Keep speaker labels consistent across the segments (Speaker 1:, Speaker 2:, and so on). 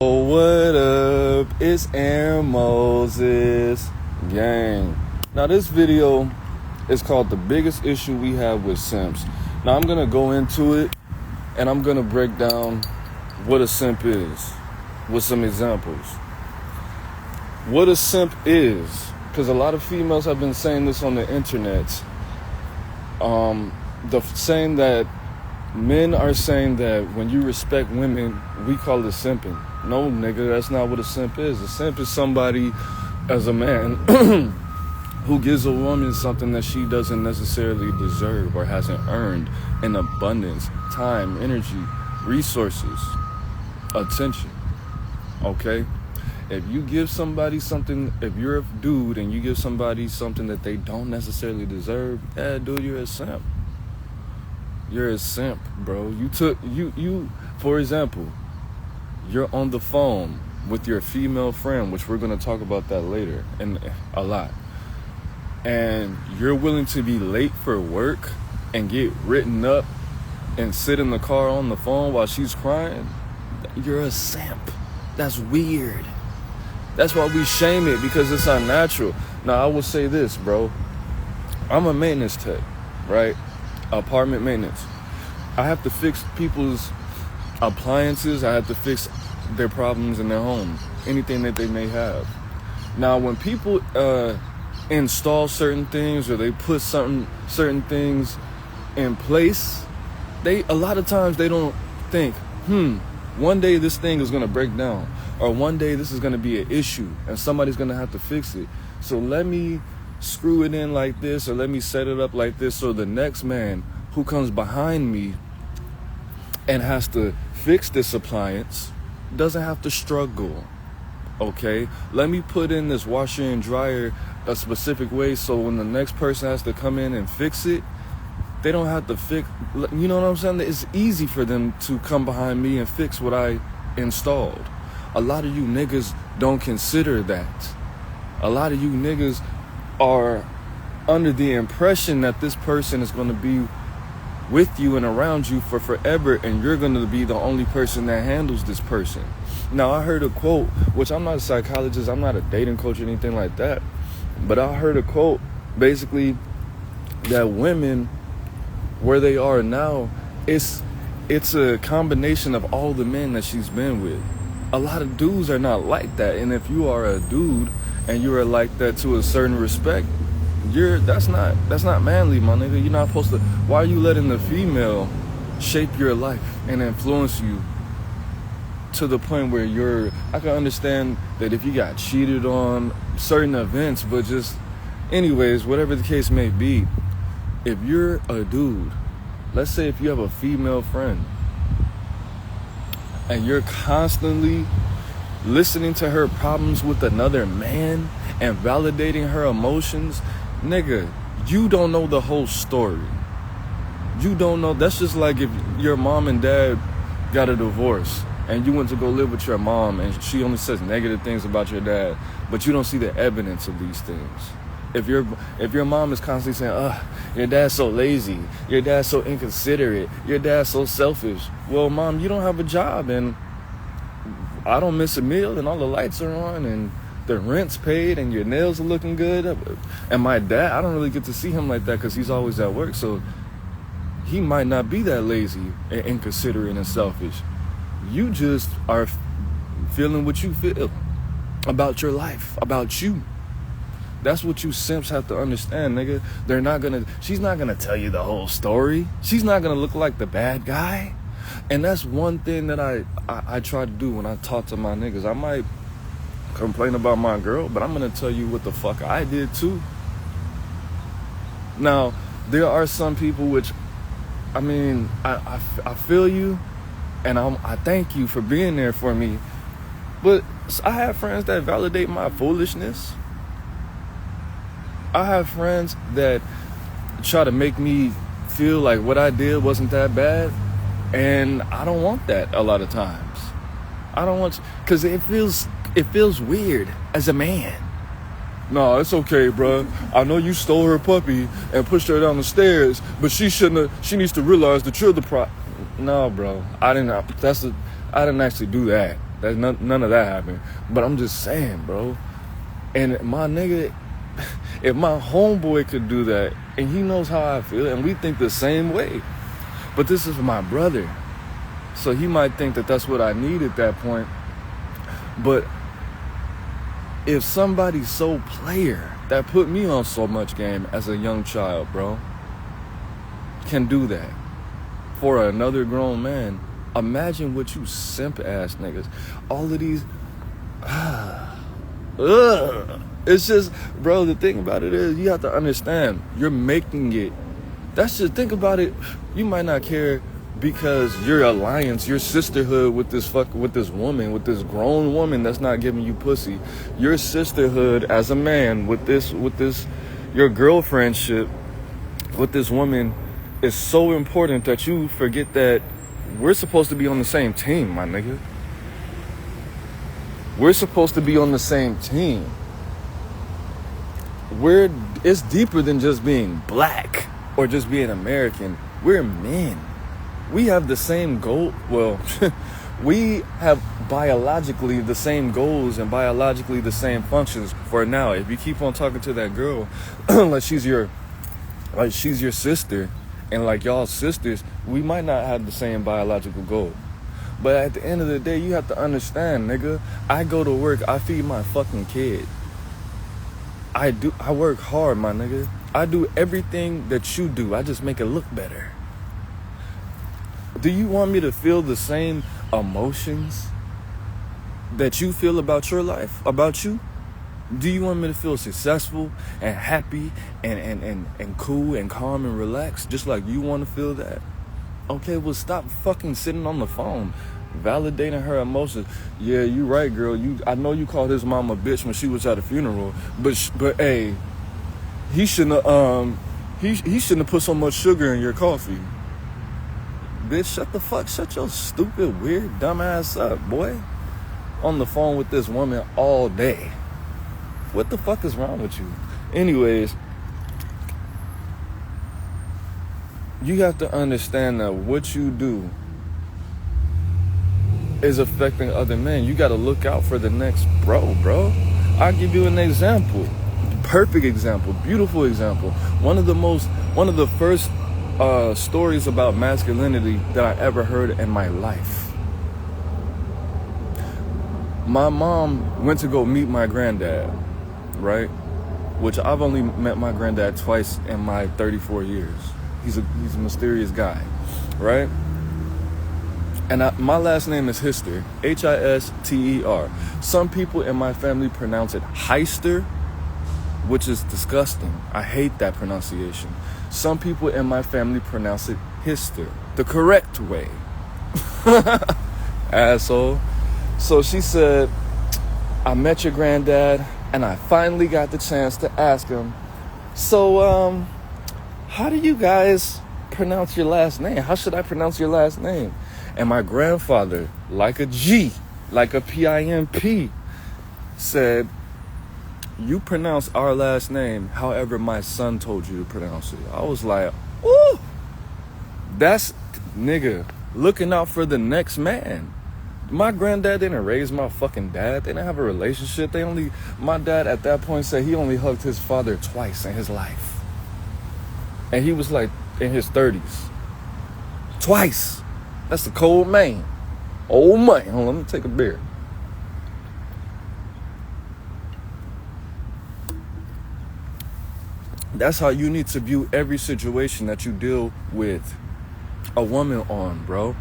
Speaker 1: Oh, what up? It's Aaron Moses gang. Now this video is called The Biggest Issue We Have with Simps. Now I'm gonna go into it and I'm gonna break down what a simp is with some examples. What a simp is, because a lot of females have been saying this on the internet. Saying that men are saying that when you respect women, we call it simping. No, nigga, that's not what a simp is. A simp is somebody, as a man, who gives a woman something that she doesn't necessarily deserve or hasn't earned in abundance, time, energy, resources, attention. Okay? If you give somebody something, if you're a dude and you give somebody something that they don't necessarily deserve, yeah, dude, you're a simp. You're a simp, bro. You for example, you're on the phone with your female friend, which we're going to talk about that later and a lot. And you're willing to be late for work and get written up and sit in the car on the phone while she's crying. You're a simp. That's weird. That's why we shame it, because it's unnatural. Now, I will say this, bro. I'm a maintenance tech, right? Apartment maintenance. I have to fix people's appliances. I have to fix their problems in their home, anything that they may have. Now, when people install certain things or they put certain things in place, a lot of times they don't think, one day this thing is going to break down, or one day this is going to be an issue and somebody's going to have to fix it. So let me screw it in like this, or let me set it up like this, so the next man who comes behind me and has to fix this appliance doesn't have to struggle. Okay? Let me put in this washer and dryer a specific way, so when the next person has to come in and fix it, they don't have to fix, you know what I'm saying? It's easy for them to come behind me and fix what I installed. A lot of you niggas don't consider that. A lot of you niggas are under the impression that this person is going to be with you and around you for forever, and you're going to be the only person that handles this person. Now, I heard a quote, which I'm not a psychologist, I'm not a dating coach or anything like that, but I heard a quote basically that women, where they are now, it's a combination of all the men that she's been with. A lot of dudes are not like that, and if you are a dude and you are like that to a certain respect, that's not manly, my nigga. You're not supposed to. Why are you letting the female shape your life and influence you to the point where I can understand that if you got cheated on certain events, but just anyways, whatever the case may be, if you're a dude, let's say if you have a female friend and you're constantly listening to her problems with another man and validating her emotions, nigga, you don't know the whole story. You don't know. That's just like if your mom and dad got a divorce and you went to go live with your mom and she only says negative things about your dad, but you don't see the evidence of these things. If your mom is constantly saying, your dad's so lazy, your dad's so inconsiderate, your dad's so selfish. Well, mom, you don't have a job, and I don't miss a meal, and all the lights are on, and the rent's paid, and your nails are looking good. And my dad, I don't really get to see him like that because he's always at work, so he might not be that lazy and inconsiderate and selfish. You just are feeling what you feel about your life, about you. That's what you simps have to understand, nigga. She's not gonna tell you the whole story. She's not gonna look like the bad guy. And that's one thing that I try to do when I talk to my niggas. I might complain about my girl, but I'm gonna tell you what the fuck I did too. Now, there are some people which, I mean, I feel you, and I thank you for being there for me. But I have friends that validate my foolishness. I have friends that try to make me feel like what I did wasn't that bad, and I don't want that a lot of times. I don't want, because it feels weird as a man. No, it's okay, bro. I know you stole her puppy and pushed her down the stairs, but she needs to realize that you're the No, bro. I didn't actually do that. That's none of that happened. But I'm just saying, bro. And my nigga, if my homeboy could do that, and he knows how I feel, and we think the same way, but this is my brother, so he might think that that's what I need at that point. But if somebody so player that put me on so much game as a young child, bro, can do that for another grown man, imagine what you simp ass niggas, all of these, it's just, bro, the thing about it is, you have to understand, you're making it. That's just, think about it. You might not care because your alliance, your sisterhood with this woman, with this grown woman that's not giving you pussy, your sisterhood as a man with this, your girlfriendship with this woman is so important that you forget that we're supposed to be on the same team, my nigga. We're supposed to be on the same team. It's deeper than just being black or just being American. We're men. We have the same goal. Well, we have biologically the same goals and biologically the same functions for now. If you keep on talking to that girl like she's your sister, and like y'all sisters, we might not have the same biological goal. But at the end of the day, you have to understand, nigga, I go to work, I feed my fucking kid. I work hard, my nigga. I do everything that you do. I just make it look better. Do you want me to feel the same emotions that you feel about your life, about you? Do you want me to feel successful and happy and cool and calm and relaxed just like you want to feel that? Okay, well, stop fucking sitting on the phone validating her emotions. Yeah, you right, girl. I know you called his mom a bitch when she was at a funeral, but hey, he shouldn't have put so much sugar in your coffee. Bitch, shut your stupid, weird, dumb ass up, boy. On the phone with this woman all day. What the fuck is wrong with you? Anyways, you have to understand that what you do is affecting other men. You got to look out for the next bro. I'll give you an example. Perfect example. Beautiful example. One of the first stories about masculinity that I ever heard in my life. My mom went to go meet my granddad, right? Which I've only met my granddad twice in my 34 years. He's a mysterious guy, right? And my last name is Hister, Hister. Some people in my family pronounce it Heister, which is disgusting. I hate that pronunciation. Some people in my family pronounce it Hister, the correct way. Asshole. So she said, I met your granddad, and I finally got the chance to ask him, so, how do you guys pronounce your last name? How should I pronounce your last name? And my grandfather, like a G, like a P-I-M-P, said, you pronounce our last name however my son told you to pronounce it. I was like, ooh, that's, nigga, looking out for the next man. My granddad didn't raise my fucking dad. They didn't have a relationship. My dad at that point said he only hugged his father twice in his life. And he was like in his 30s. Twice. That's a cold man. Old man. Hold on, let me take a beer. That's how you need to view every situation that you deal with a woman on, bro.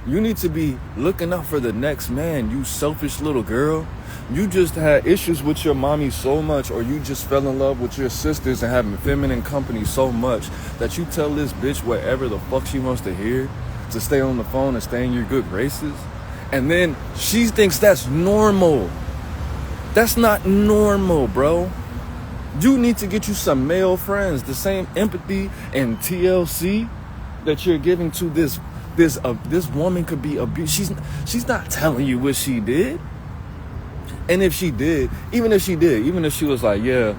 Speaker 1: You need to be looking out for the next man, you selfish little girl. You just had issues with your mommy so much, or you just fell in love with your sisters and having feminine company so much that you tell this bitch whatever the fuck she wants to hear to stay on the phone and stay in your good graces. And then she thinks that's normal. That's not normal, bro. You need to get you some male friends, the same empathy and TLC that you're giving to this woman could be abused. She's not telling you what she did. And if she did, even if she was like, yeah,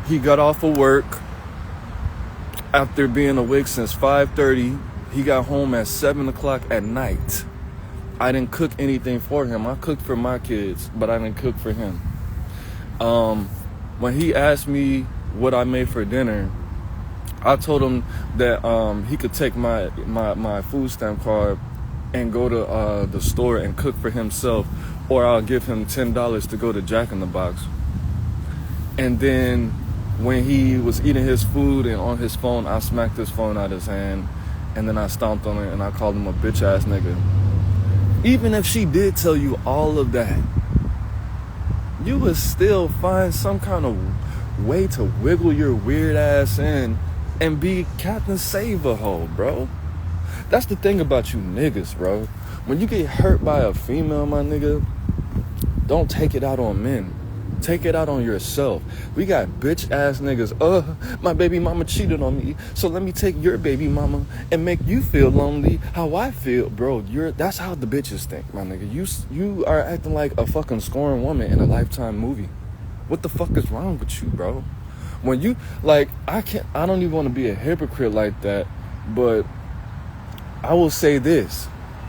Speaker 1: he got off of work after being awake since 5:30. He got home at 7 o'clock at night. I didn't cook anything for him. I cooked for my kids, but I didn't cook for him. When he asked me what I made for dinner, I told him that he could take my food stamp card and go to the store and cook for himself, or I'll give him $10 to go to Jack in the Box. And then when he was eating his food and on his phone, I smacked his phone out of his hand, and then I stomped on it and I called him a bitch ass nigga. Even if she did tell you all of that, you would still find some kind of way to wiggle your weird ass in and be Captain Save-A-Ho, bro. That's the thing about you niggas, bro. When you get hurt by a female, my nigga, don't take it out on men. Take it out on yourself. We got bitch ass niggas. My baby mama cheated on me, so let me take your baby mama and make you feel lonely how I feel, bro. That's how the bitches think, my nigga. You are acting like a fucking scorned woman in a Lifetime movie. What the fuck is wrong with you, bro? When you like, I don't even want to be a hypocrite like that, but I will say this.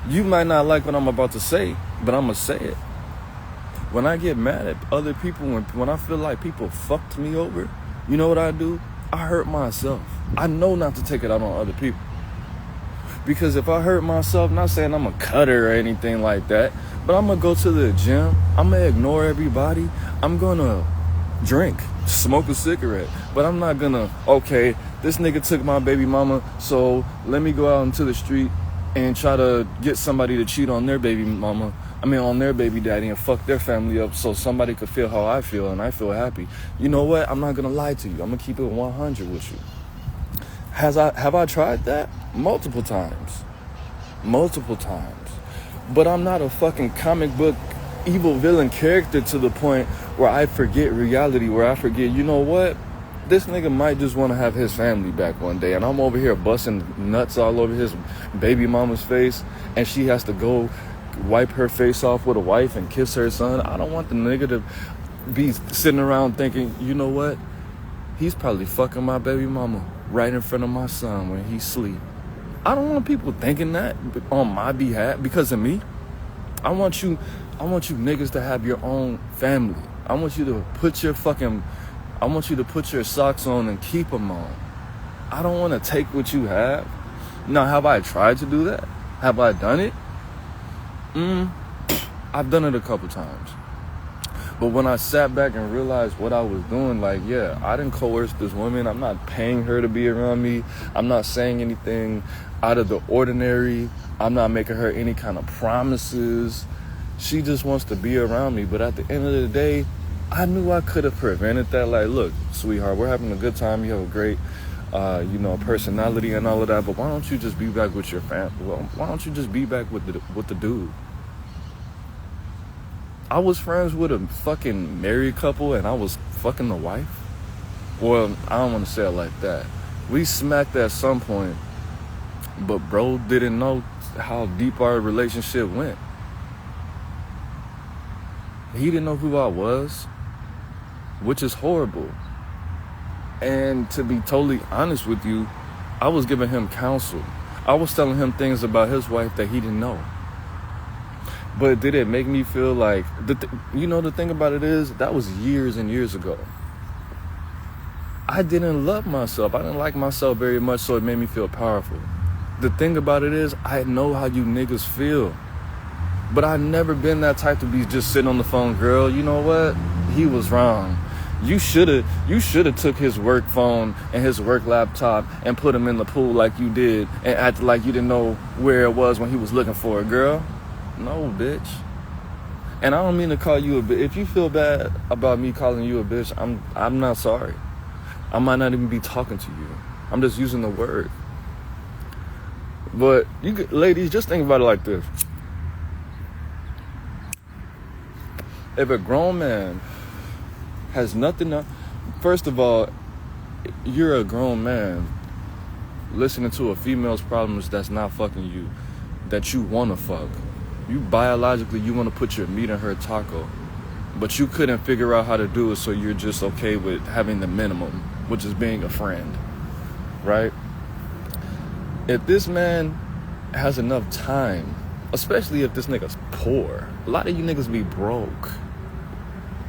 Speaker 1: You might not like what I'm about to say, but I'm gonna say it. When I get mad at other people, when I feel like people fucked me over, you know what I do? I hurt myself. I know not to take it out on other people. Because if I hurt myself, not saying I'm a cutter or anything like that, but I'm going to go to the gym. I'm going to ignore everybody. I'm going to drink, smoke a cigarette. But I'm not going to, okay, this nigga took my baby mama, so let me go out into the street and try to get somebody to cheat on their baby mama. On their baby daddy and fuck their family up so somebody could feel how I feel and I feel happy. You know what? I'm not going to lie to you. I'm going to keep it 100 with you. Have I tried that? Multiple times. But I'm not a fucking comic book evil villain character to the point where I forget reality, where I forget, you know what? This nigga might just want to have his family back one day, and I'm over here busting nuts all over his baby mama's face, and she has to go wipe her face off with a wife and kiss her son. I don't want the nigga to be sitting around thinking, you know what? He's probably fucking my baby mama right in front of my son when he sleep. I don't want people thinking that on my behalf because of me. I want you niggas to have your own family. I want you to put your socks on and keep them on. I don't want to take what you have. Now, have I tried to do that? Have I done it? I've done it a couple times. But when I sat back and realized what I was doing, like, yeah, I didn't coerce this woman. I'm not paying her to be around me. I'm not saying anything out of the ordinary. I'm not making her any kind of promises. She just wants to be around me. But at the end of the day, I knew I could have prevented that. Like, look, sweetheart, we're having a good time. You have a great, personality and all of that. But why don't you just be back with your family? Well, why don't you just be back with the dude? I was friends with a fucking married couple and I was fucking the wife. Well, I don't want to say it like that. We smacked at some point, but bro didn't know how deep our relationship went. He didn't know who I was, which is horrible. And to be totally honest with you, I was giving him counsel. I was telling him things about his wife that he didn't know. But did it make me feel like, the thing about it is, that was years and years ago. I didn't love myself. I didn't like myself very much, so it made me feel powerful. The thing about it is, I know how you niggas feel. But I've never been that type to be just sitting on the phone, girl, you know what? He was wrong. You should have took his work phone and his work laptop and put him in the pool like you did and acted like you didn't know where it was when he was looking for it, girl. No, bitch. And I don't mean to call you a bitch. If you feel bad about me calling you a bitch, I'm not sorry. I might not even be talking to you. I'm just using the word. But ladies, just think about it like this. If a grown man has nothing to... First of all, you're a grown man listening to a female's problems that's not fucking you, that you want to fuck. You biologically, you want to put your meat in her taco, but you couldn't figure out how to do it, so you're just okay with having the minimum, which is being a friend, right? If this man has enough time Especially if this nigga's poor. A lot of you niggas be broke.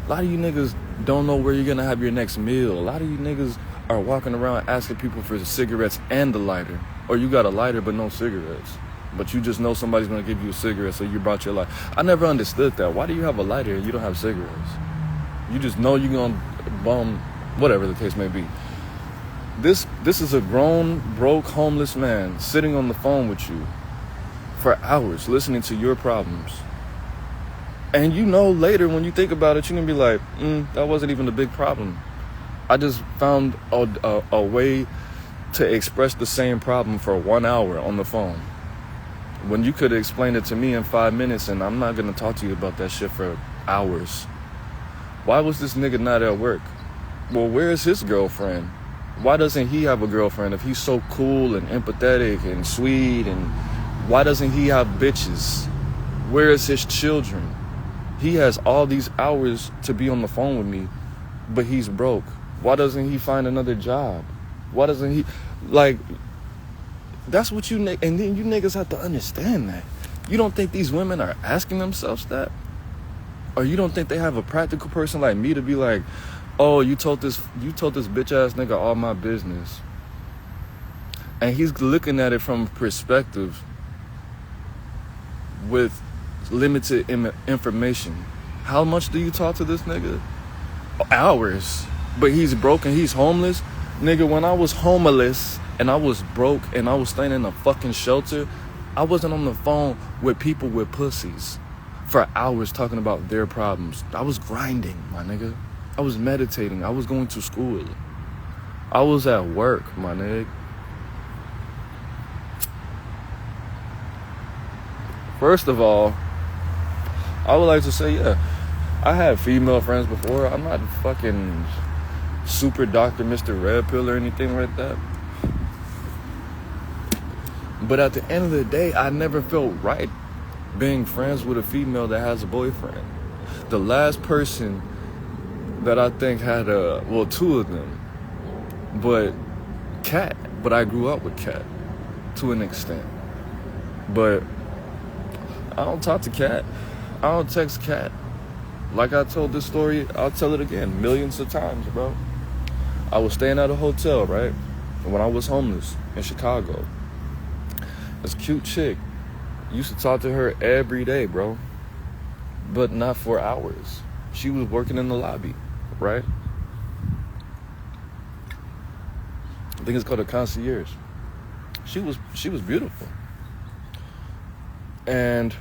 Speaker 1: A lot of you niggas don't know where you're gonna have your next meal. A lot of you niggas are walking around asking people for cigarettes and a lighter. Or you got a lighter but no cigarettes. But you just know somebody's gonna give you a cigarette, so you brought your lighter. I never understood that. Why do you have a lighter and you don't have cigarettes? You just know you're gonna bum, whatever the case may be. This is a grown, broke, homeless man sitting on the phone with you for hours listening to your problems. And you know later when you think about it, you're going to be like, that wasn't even a big problem. I just found a way to express the same problem for 1 hour on the phone. When you could have explained it to me in 5 minutes, and I'm not going to talk to you about that shit for hours. Why was this nigga not at work? Well, where is his girlfriend? Why doesn't he have a girlfriend if he's so cool and empathetic and sweet? And why doesn't he have bitches? Where is his children? He has all these hours to be on the phone with me, but he's broke. Why doesn't he find another job? Why doesn't he, like, that's what and then you niggas have to understand that. You don't think these women are asking themselves that? Or you don't think they have a practical person like me to be like, oh, you told this bitch ass nigga all my business. And he's looking at it from perspective with limited information. How much do you talk to this nigga? Hours. But he's broken, he's homeless. Nigga, when I was homeless and I was broke and I was staying in a fucking shelter, I wasn't on the phone with people with pussies for hours talking about their problems. I was grinding, my nigga. I was meditating. I was going to school. I was at work, my nigga. First of all, I would like to say, yeah, I had female friends before. I'm not fucking super Dr. Mr. Red Pill or anything like that. But at the end of the day, I never felt right being friends with a female that has a boyfriend. The last person that I think had two of them, but Kat. But I grew up with Kat to an extent. But I don't talk to Kat. I don't text Kat. Like I told this story, I'll tell it again millions of times, bro. I was staying at a hotel, right? When I was homeless in Chicago. This cute chick. Used to talk to her every day, bro. But not for hours. She was working in the lobby, right? I think it's called a concierge. She was beautiful. And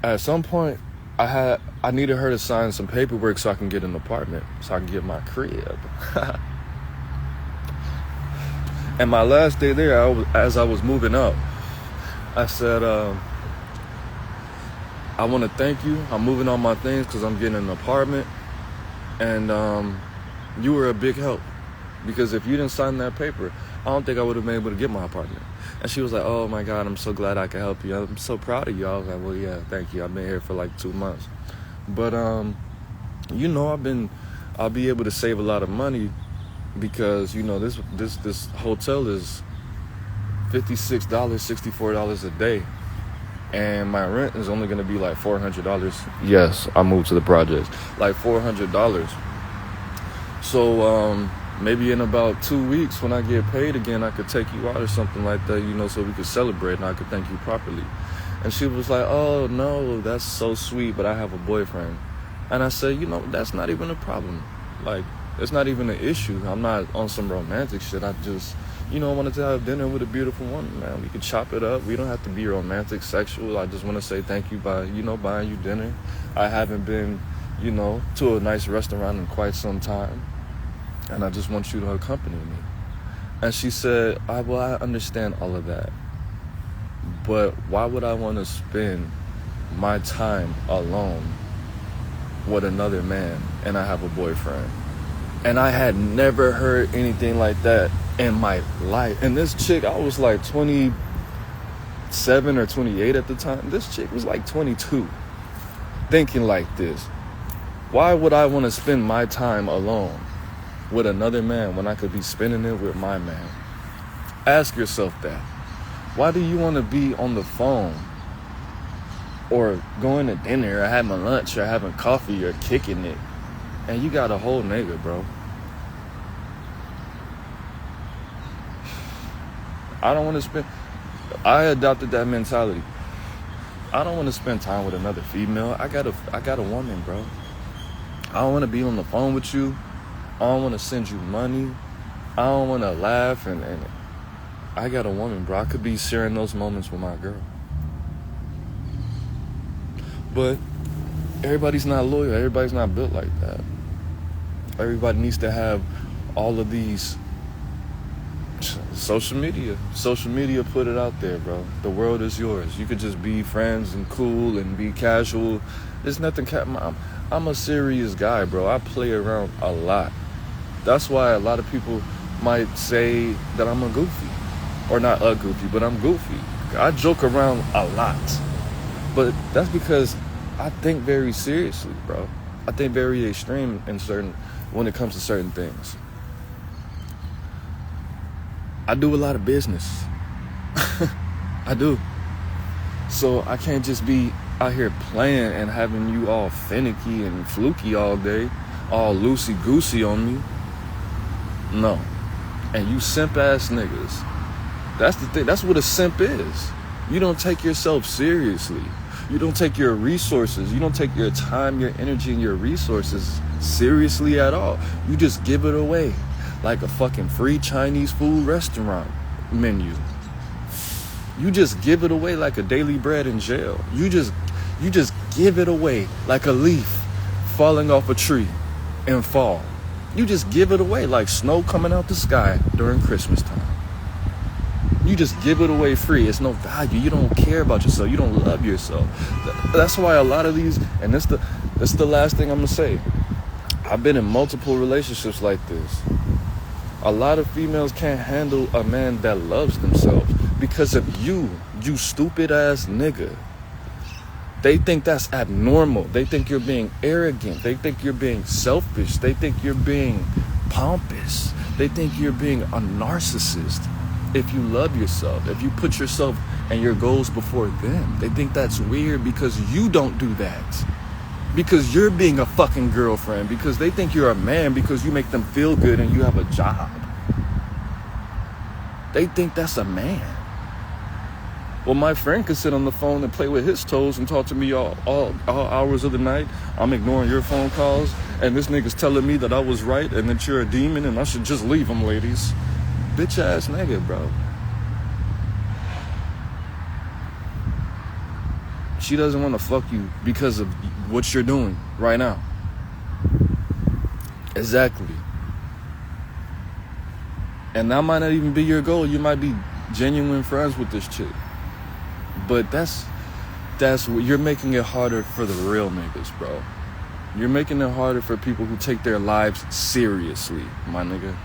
Speaker 1: at some point, I needed her to sign some paperwork so I can get an apartment, so I can get my crib. And my last day there, as I was moving up, I said, I want to thank you. I'm moving all my things because I'm getting an apartment. And you were a big help. Because if you didn't sign that paper, I don't think I would have been able to get my apartment. And she was like, oh my God, I'm so glad I could help you. I'm so proud of you. I was like, well, yeah, thank you. I've been here for like 2 months. But, you know, I'll be able to save a lot of money because, you know, this hotel is $56, $64 a day. And my rent is only going to be like $400. Yes, I moved to the projects. Like $400. So, maybe in about 2 weeks when I get paid again, I could take you out or something like that, you know, so we could celebrate and I could thank you properly. And she was like, oh, no, that's so sweet, but I have a boyfriend. And I said, you know, that's not even a problem. Like, it's not even an issue. I'm not on some romantic shit. I just, you know, wanted to have dinner with a beautiful woman, man. We could chop it up. We don't have to be romantic, sexual. I just want to say thank you by, you know, buying you dinner. I haven't been, you know, to a nice restaurant in quite some time. And I just want you to accompany me. And she said, I understand all of that. But why would I want to spend my time alone with another man and I have a boyfriend? And I had never heard anything like that in my life. And this chick, I was like 27 or 28 at the time. This chick was like 22, thinking like this. Why would I want to spend my time alone with another man when I could be spending it with my man? Ask yourself that. Why do you want to be on the phone or going to dinner or having lunch or having coffee or kicking it, and you got a whole nigga, bro. I adopted that mentality. I don't want to spend time with another female. I got a woman, bro. I don't want to be on the phone with you. I don't want to send you money. I don't want to laugh and I got a woman, bro. I could be sharing those moments with my girl. But everybody's not loyal. Everybody's not built like that. Everybody needs to have all of these. Social media put it out there, bro. The world is yours. You could just be friends and cool and be casual. There's nothing. I'm a serious guy, bro. I play around a lot. That's why a lot of people might say that I'm a goofy. Or not a goofy, but I'm goofy. I joke around a lot. But that's because I think very seriously, bro. I think very extreme when it comes to certain things. I do a lot of business. I do. So I can't just be out here playing and having you all finicky and fluky all day, all loosey-goosey on me. No. And you simp-ass niggas. That's the thing. That's what a simp is. You don't take yourself seriously. You don't take your resources. You don't take your time, your energy, and your resources seriously at all. You just give it away. Like a fucking free Chinese food restaurant menu. You just give it away like a daily bread in jail. You just give it away like a leaf falling off a tree in fall. You just give it away like snow coming out the sky during Christmas time. You just give it away free. It's no value. You don't care about yourself. You don't love yourself. That's why a lot of these, and that's the last thing I'm gonna say. I've been in multiple relationships like this. A lot of females can't handle a man that loves themselves because of you stupid ass nigga. They think that's abnormal. They think you're being arrogant. They think you're being selfish. They think you're being pompous. They think you're being a narcissist. If you love yourself, if you put yourself and your goals before them, they think that's weird because you don't do that. Because you're being a fucking girlfriend. Because they think you're a man because you make them feel good and you have a job. They think that's a man. Well, my friend can sit on the phone and play with his toes and talk to me all hours of the night. I'm ignoring your phone calls. And this nigga's telling me that I was right and that you're a demon and I should just leave him, ladies. Bitch ass nigga, bro. She doesn't want to fuck you because of what you're doing right now. Exactly. And that might not even be your goal. You might be genuine friends with this chick. But that's what you're making it harder for the real niggas, bro. You're making it harder for people who take their lives seriously, my nigga.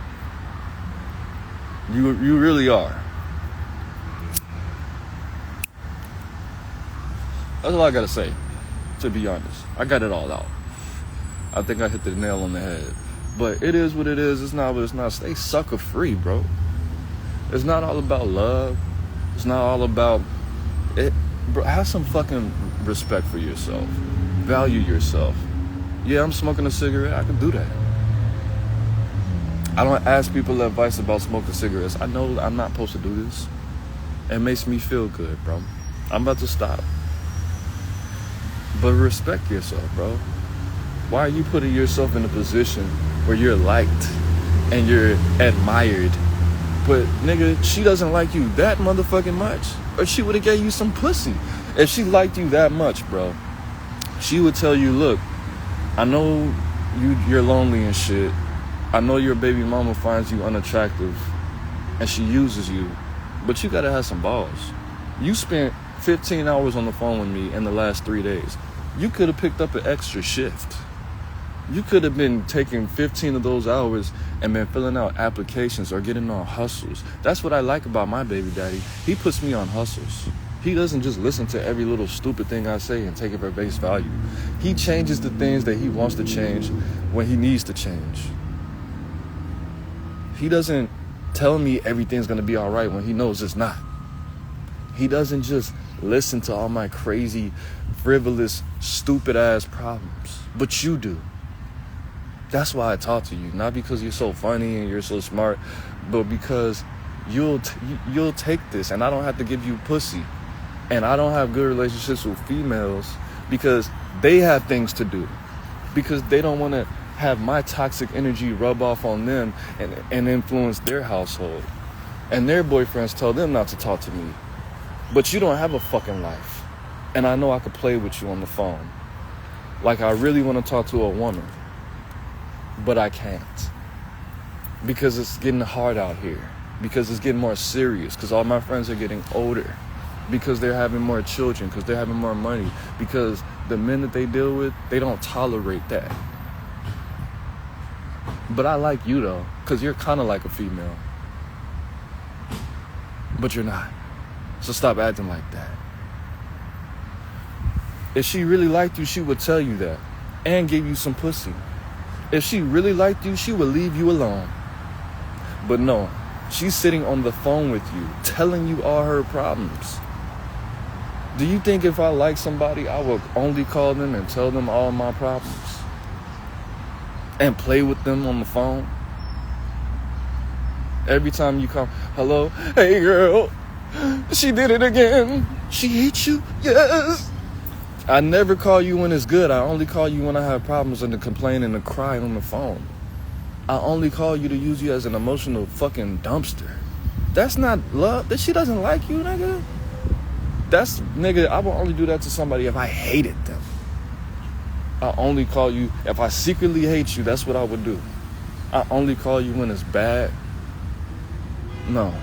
Speaker 1: You really are. That's all I gotta say, to be honest. I got it all out. I think I hit the nail on the head. But it is what it is. It's not what it's not. Stay sucker free, bro. It's not all about love. It's not all about it. Bro, have some fucking respect for yourself. Value yourself. Yeah, I'm smoking a cigarette. I can do that. I don't ask people advice about smoking cigarettes. I know I'm not supposed to do this. It makes me feel good, bro. I'm about to stop. But respect yourself, bro. Why are you putting yourself in a position where you're liked and you're admired? But, nigga, she doesn't like you that motherfucking much. Or she would have gave you some pussy. If she liked you that much, bro, she would tell you, look, I know you're lonely and shit. I know your baby mama finds you unattractive and she uses you. But you gotta have some balls. You spent 15 hours on the phone with me in the last 3 days. You could have picked up an extra shift. You could have been taking 15 of those hours and been filling out applications or getting on hustles. That's what I like about my baby daddy. He puts me on hustles. He doesn't just listen to every little stupid thing I say and take it for base value. He changes the things that he wants to change when he needs to change. He doesn't tell me everything's going to be all right when he knows it's not. He doesn't just listen to all my crazy frivolous, stupid ass problems. But you do. That's why I talk to you. Not because you're so funny and you're so smart, but because you'll take this, and I don't have to give you pussy. And I don't have good relationships with females because they have things to do. Because they don't want to have my toxic energy rub off on them and influence their household. And their boyfriends tell them not to talk to me. But you don't have a fucking life. And I know I could play with you on the phone. Like I really want to talk to a woman. But I can't. Because it's getting hard out here. Because it's getting more serious. Because all my friends are getting older. Because they're having more children. Because they're having more money. Because the men that they deal with, they don't tolerate that. But I like you though. Because you're kind of like a female. But you're not. So stop acting like that. If she really liked you, she would tell you that. And give you some pussy. If she really liked you, she would leave you alone. But no. She's sitting on the phone with you, telling you all her problems. Do you think if I like somebody, I would only call them and tell them all my problems? And play with them on the phone? Every time you come, hello, hey girl, she did it again. She hates you? Yes. I never call you when it's good. I only call you when I have problems and to complain and to cry on the phone. I only call you to use you as an emotional fucking dumpster. That's not love. That she doesn't like you, nigga. Nigga, I will only do that to somebody if I hated them. I only call you, if I secretly hate you, that's what I would do. I only call you when it's bad. No.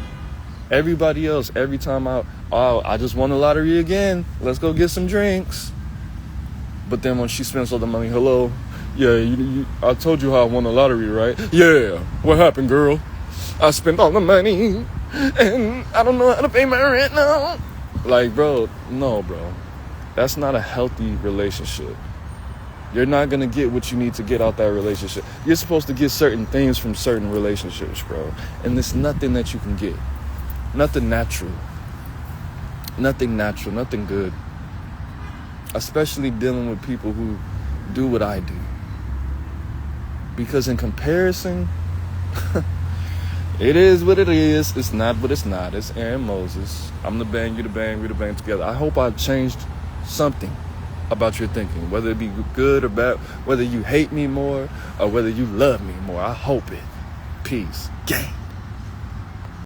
Speaker 1: Everybody else, every time I just won the lottery again. Let's go get some drinks. But then when she spends all the money, hello, yeah, I told you how I won the lottery, right? Yeah, what happened, girl? I spent all the money, and I don't know how to pay my rent now. Like, bro, no, bro. That's not a healthy relationship. You're not going to get what you need to get out that relationship. You're supposed to get certain things from certain relationships, bro. And there's nothing that you can get. Nothing natural. Nothing natural, nothing good. Especially dealing with people who do what I do. Because in comparison, it is what it is. It's not what it's not. It's Aaron Moses. I'm the bang, you the bang, we the bang together. I hope I changed something about your thinking. Whether it be good or bad. Whether you hate me more or whether you love me more. I hope it. Peace. Gang.